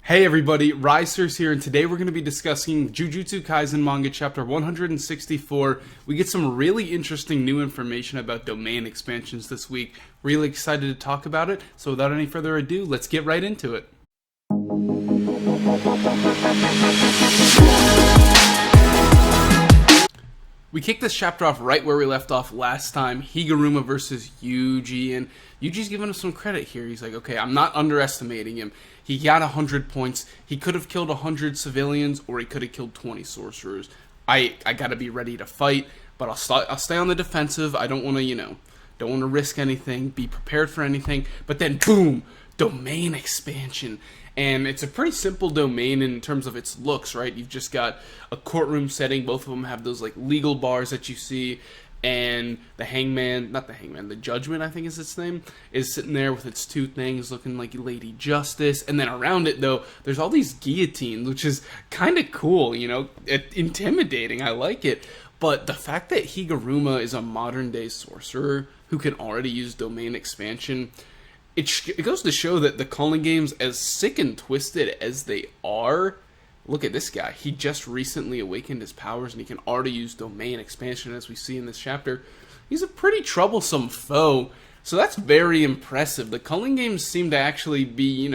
Hey everybody, Risers here, and today we're going to be discussing Jujutsu Kaisen Manga Chapter 164. We get some really interesting new information about domain expansions this week. Really excited to talk about it, so without any further ado, let's get right into it. We kicked this chapter off right where we left off last time, Higuruma versus Yuji, and Yuji's giving us some credit here. He's like, okay, I'm not underestimating him. He got 100 points. He could have killed 100 civilians, or he could have killed 20 sorcerers. I gotta be ready to fight, but I'll stay on the defensive. I don't want to, don't want to risk anything, be prepared for anything. But then, boom, domain expansion. And it's a pretty simple domain in terms of its looks, right? You've just got a courtroom setting. Both of them have those like legal bars that you see. And the the judgment, I think is its name, is sitting there with its two things looking like Lady Justice. And then around it, though, there's all these guillotines, which is kind of cool, intimidating. I like it. But the fact that Higuruma is a modern-day sorcerer who can already use domain expansion, it goes to show that the calling games, as sick and twisted as they are, look at this guy. He just recently awakened his powers, and he can already use domain expansion, as we see in this chapter. He's a pretty troublesome foe, so that's very impressive. The calling games seem to actually be,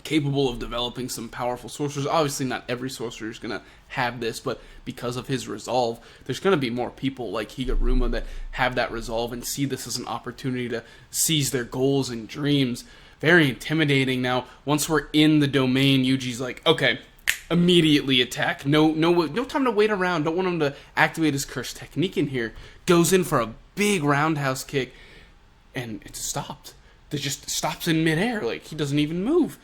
capable of developing some powerful sorcerers. Obviously, not every sorcerer is going to have this, but because of his resolve, there's going to be more people like Higuruma that have that resolve and see this as an opportunity to seize their goals and dreams. Very intimidating. Now, once we're in the domain, Yuji's like, okay, immediately attack. No time to wait around. Don't want him to activate his cursed technique in here. Goes in for a big roundhouse kick, and it's stopped. It just stops in midair. Like, he doesn't even move.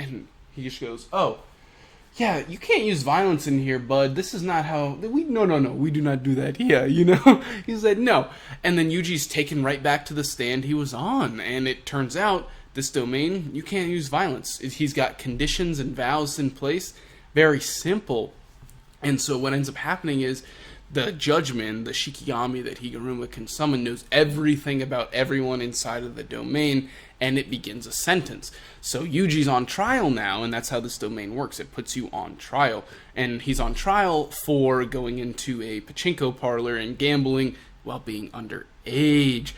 And he just goes, oh, yeah, you can't use violence in here, bud. This is not how... No, we do not do that here, He said no. And then Yuji's taken right back to the stand he was on. And it turns out, this domain, you can't use violence. He's got conditions and vows in place. Very simple. And so what ends up happening is the judgment, the Shikigami that Higuruma can summon, knows everything about everyone inside of the domain, and it begins a sentence. So Yuji's on trial now, and that's how this domain works. It puts you on trial. And he's on trial for going into a pachinko parlor and gambling while being underage.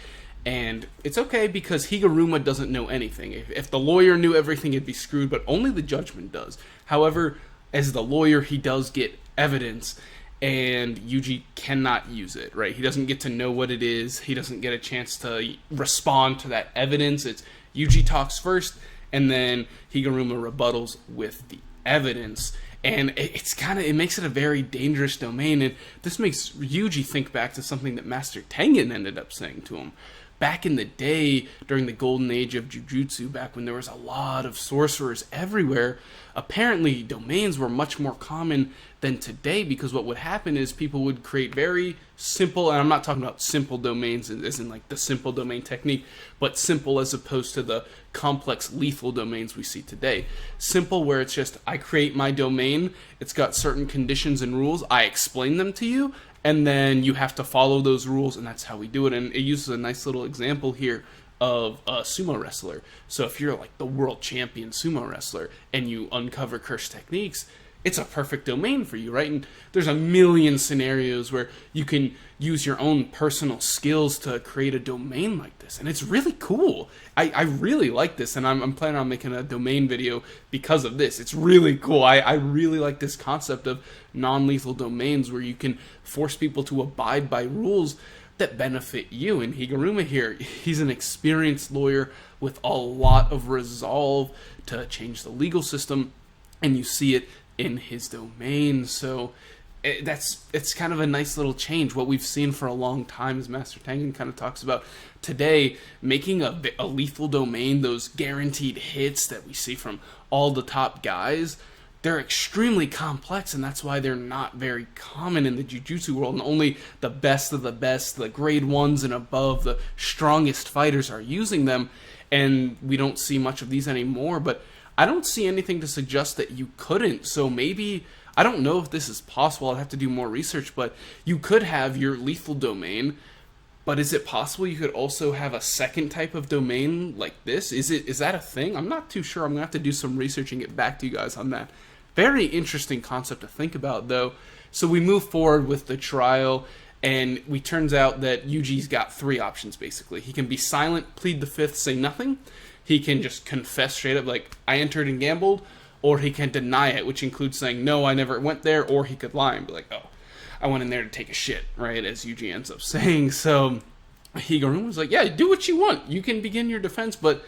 And it's okay because Higuruma doesn't know anything. If the lawyer knew everything, it'd be screwed, but only the judgment does. However, as the lawyer, he does get evidence, and Yuji cannot use it, right? He doesn't get to know what it is. He doesn't get a chance to respond to that evidence. It's Yuji talks first, and then Higuruma rebuttals with the evidence. And it makes it a very dangerous domain, and this makes Yuji think back to something that Master Tengen ended up saying to him. Back in the day, during the golden age of Jujutsu, back when there was a lot of sorcerers everywhere, apparently domains were much more common than today, because what would happen is people would create very simple, and I'm not talking about simple domains as in like the simple domain technique, but simple as opposed to the complex lethal domains we see today. Simple where it's just, I create my domain, it's got certain conditions and rules, I explain them to you, and then you have to follow those rules, and that's how we do it. And it uses a nice little example here of a sumo wrestler. So if you're like the world champion sumo wrestler and you uncover cursed techniques, it's a perfect domain for you, right? And there's a million scenarios where you can use your own personal skills to create a domain like this. And it's really cool. I really like this, and I'm planning on making a domain video because of this. It's really cool. I really like this concept of non-lethal domains where you can force people to abide by rules that benefit you. And Higuruma here, he's an experienced lawyer with a lot of resolve to change the legal system, and you see it in his domain. So it's kind of a nice little change. What we've seen for a long time, as Master Tengen kind of talks about today, making a lethal domain, those guaranteed hits that we see from all the top guys, they're extremely complex, and that's why they're not very common in the Jujutsu world, and only the best of the best, the grade 1s and above, the strongest fighters are using them, and we don't see much of these anymore. But I don't see anything to suggest that you couldn't. So maybe, I don't know if this is possible, I'd have to do more research, but you could have your lethal domain But is it possible you could also have a second type of domain like this? Is that a thing? I'm not too sure. I'm going to have to do some research and get back to you guys on that. Very interesting concept to think about, though. So we move forward with the trial, and we turns out that Yuji's got 3 options, basically. He can be silent, plead the fifth, say nothing. He can just confess straight up, like, I entered and gambled. Or he can deny it, which includes saying, no, I never went there. Or he could lie and be like, oh, I went in there to take a shit, right? As Yuji ends up saying. So Higuruma was like, yeah, do what you want. You can begin your defense, but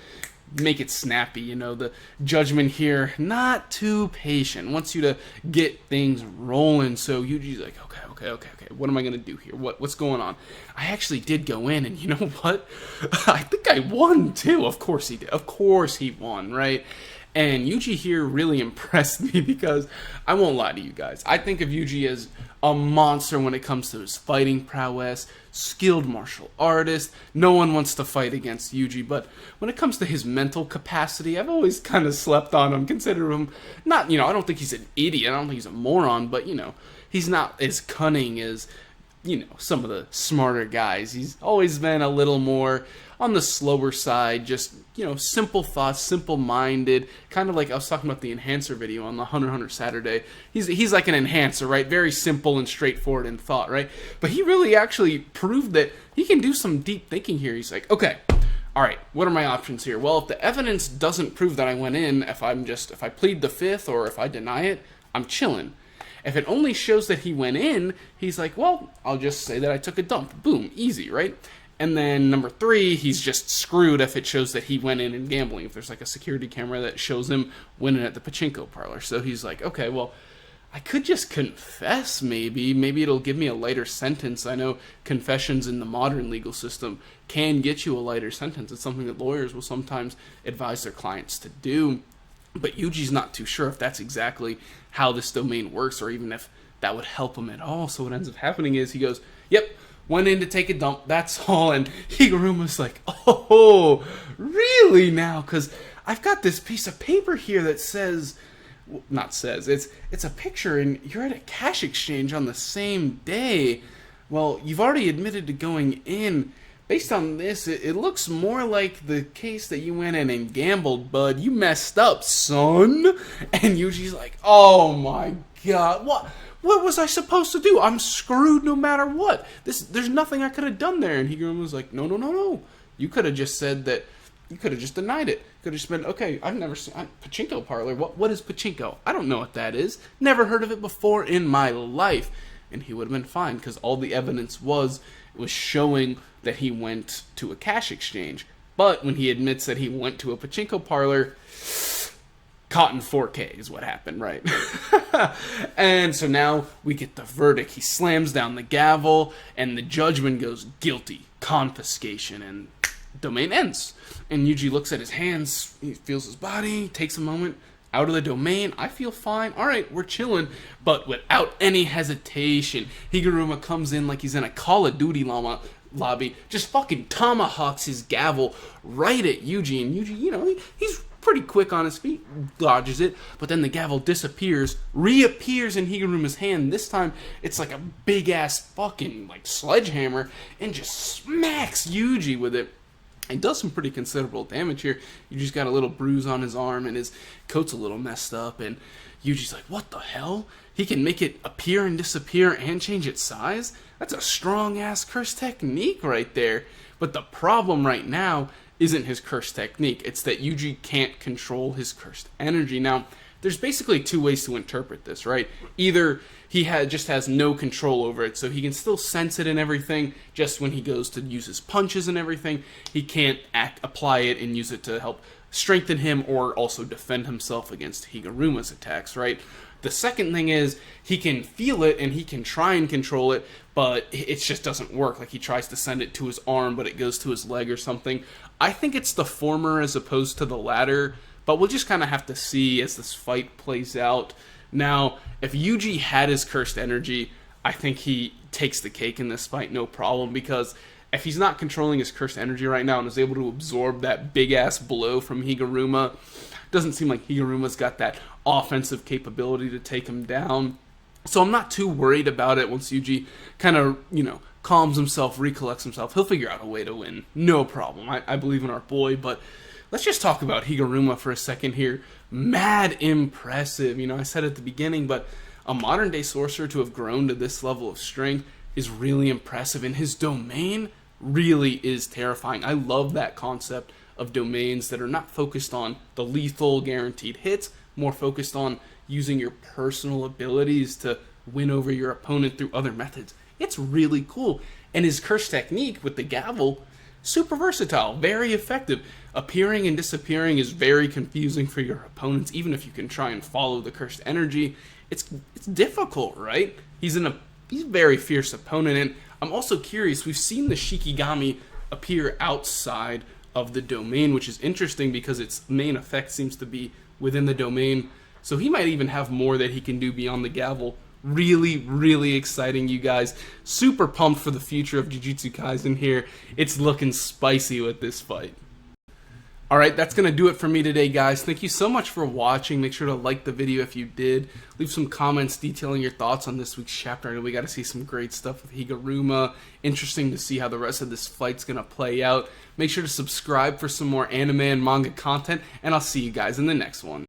make it snappy. You know, the judgment here, not too patient. Wants you to get things rolling. So Yuji's like, okay. What am I going to do here? What's going on? I actually did go in, and you know what? I think I won, too. Of course he did. Of course he won, right? And Yuji here really impressed me because I won't lie to you guys. I think of Yuji as a monster when it comes to his fighting prowess, skilled martial artist. No one wants to fight against Yuji, but when it comes to his mental capacity, I've always kind of slept on him, consider him not, I don't think he's an idiot, I don't think he's a moron, but, he's not as cunning as, some of the smarter guys. He's always been a little more on the slower side, just, simple thoughts, simple-minded, kind of like I was talking about the enhancer video on the Hunter x Hunter Saturday. He's like an enhancer, right? Very simple and straightforward in thought, right? But he really actually proved that he can do some deep thinking here. He's like, okay, all right, what are my options here? Well, if the evidence doesn't prove that I went in, if I plead the fifth or if I deny it, I'm chilling. If it only shows that he went in, he's like, well, I'll just say that I took a dump. Boom, easy, right? And then number 3, he's just screwed if it shows that he went in and gambling. If there's like a security camera that shows him winning at the pachinko parlor. So he's like, okay, well, I could just confess maybe. Maybe it'll give me a lighter sentence. I know confessions in the modern legal system can get you a lighter sentence. It's something that lawyers will sometimes advise their clients to do. But Yuji's not too sure if that's exactly how this domain works or even if that would help him at all. So what ends up happening is he goes, yep, went in to take a dump, that's all. And Higuruma's like, oh, really now? Because I've got this piece of paper here that says, it's a picture and you're at a cash exchange on the same day. Well, you've already admitted to going in. Based on this, it looks more like the case that you went in and gambled, bud. You messed up, son. And Yuji's like, oh my god, what was I supposed to do? I'm screwed no matter what. There's nothing I could have done there. And Higuruma was like, no. You could have just said that, you could have just denied it. Could have just been, okay, I've never seen pachinko parlor. What is pachinko? I don't know what that is. Never heard of it before in my life. And he would have been fine because all the evidence was showing that he went to a cash exchange. But when he admits that he went to a pachinko parlor, caught in 4K is what happened, right? And so now we get the verdict. He slams down the gavel, and the judgment goes guilty, confiscation, and domain ends. And Yuji looks at his hands, he feels his body, takes a moment, out of the domain, I feel fine, alright, we're chilling, but without any hesitation, Higuruma comes in like he's in a Call of Duty lobby, just fucking tomahawks his gavel right at Yuji, and Yuji, he's pretty quick on his feet, dodges it, but then the gavel disappears, reappears in Higuruma's hand. This time, it's like a big-ass fucking, sledgehammer, and just smacks Yuji with it. He does some pretty considerable damage here. Yuji's got a little bruise on his arm, and his coat's a little messed up, and Yuji's like, what the hell? He can make it appear and disappear and change its size? That's a strong-ass curse technique right there. But the problem right now isn't his curse technique. It's that Yuji can't control his cursed energy. Now, there's basically 2 ways to interpret this, right? Either he just has no control over it, so he can still sense it and everything, just when he goes to use his punches and everything, he can't apply it and use it to help strengthen him or also defend himself against Higuruma's attacks, right? The second thing is, he can feel it and he can try and control it, but it just doesn't work. Like, he tries to send it to his arm, but it goes to his leg or something. I think it's the former as opposed to the latter, but we'll just kind of have to see as this fight plays out. Now, if Yuji had his cursed energy, I think he takes the cake in this fight, no problem, because if he's not controlling his cursed energy right now and is able to absorb that big-ass blow from Higuruma, doesn't seem like Higuruma's got that offensive capability to take him down. So I'm not too worried about it once Yuji kind of, calms himself, recollects himself. He'll figure out a way to win. No problem. I believe in our boy, but let's just talk about Higuruma for a second here. Mad impressive. You know, I said at the beginning, but a modern-day sorcerer to have grown to this level of strength is really impressive, and his domain really is terrifying. I love that concept of domains that are not focused on the lethal guaranteed hits, more focused on using your personal abilities to win over your opponent through other methods. It's really cool. And his curse technique with the gavel, super versatile, very effective. Appearing and disappearing is very confusing for your opponents, even if you can try and follow the cursed energy. It's difficult, right? He's a very fierce opponent, and I'm also curious, we've seen the Shikigami appear outside of the domain, which is interesting because its main effect seems to be within the domain. So he might even have more that he can do beyond the gavel. Really, really exciting, you guys. Super pumped for the future of Jujutsu Kaisen here. It's looking spicy with this fight. Alright, that's going to do it for me today, guys. Thank you so much for watching. Make sure to like the video if you did. Leave some comments detailing your thoughts on this week's chapter. I know we got to see some great stuff with Higuruma. Interesting to see how the rest of this fight's going to play out. Make sure to subscribe for some more anime and manga content, and I'll see you guys in the next one.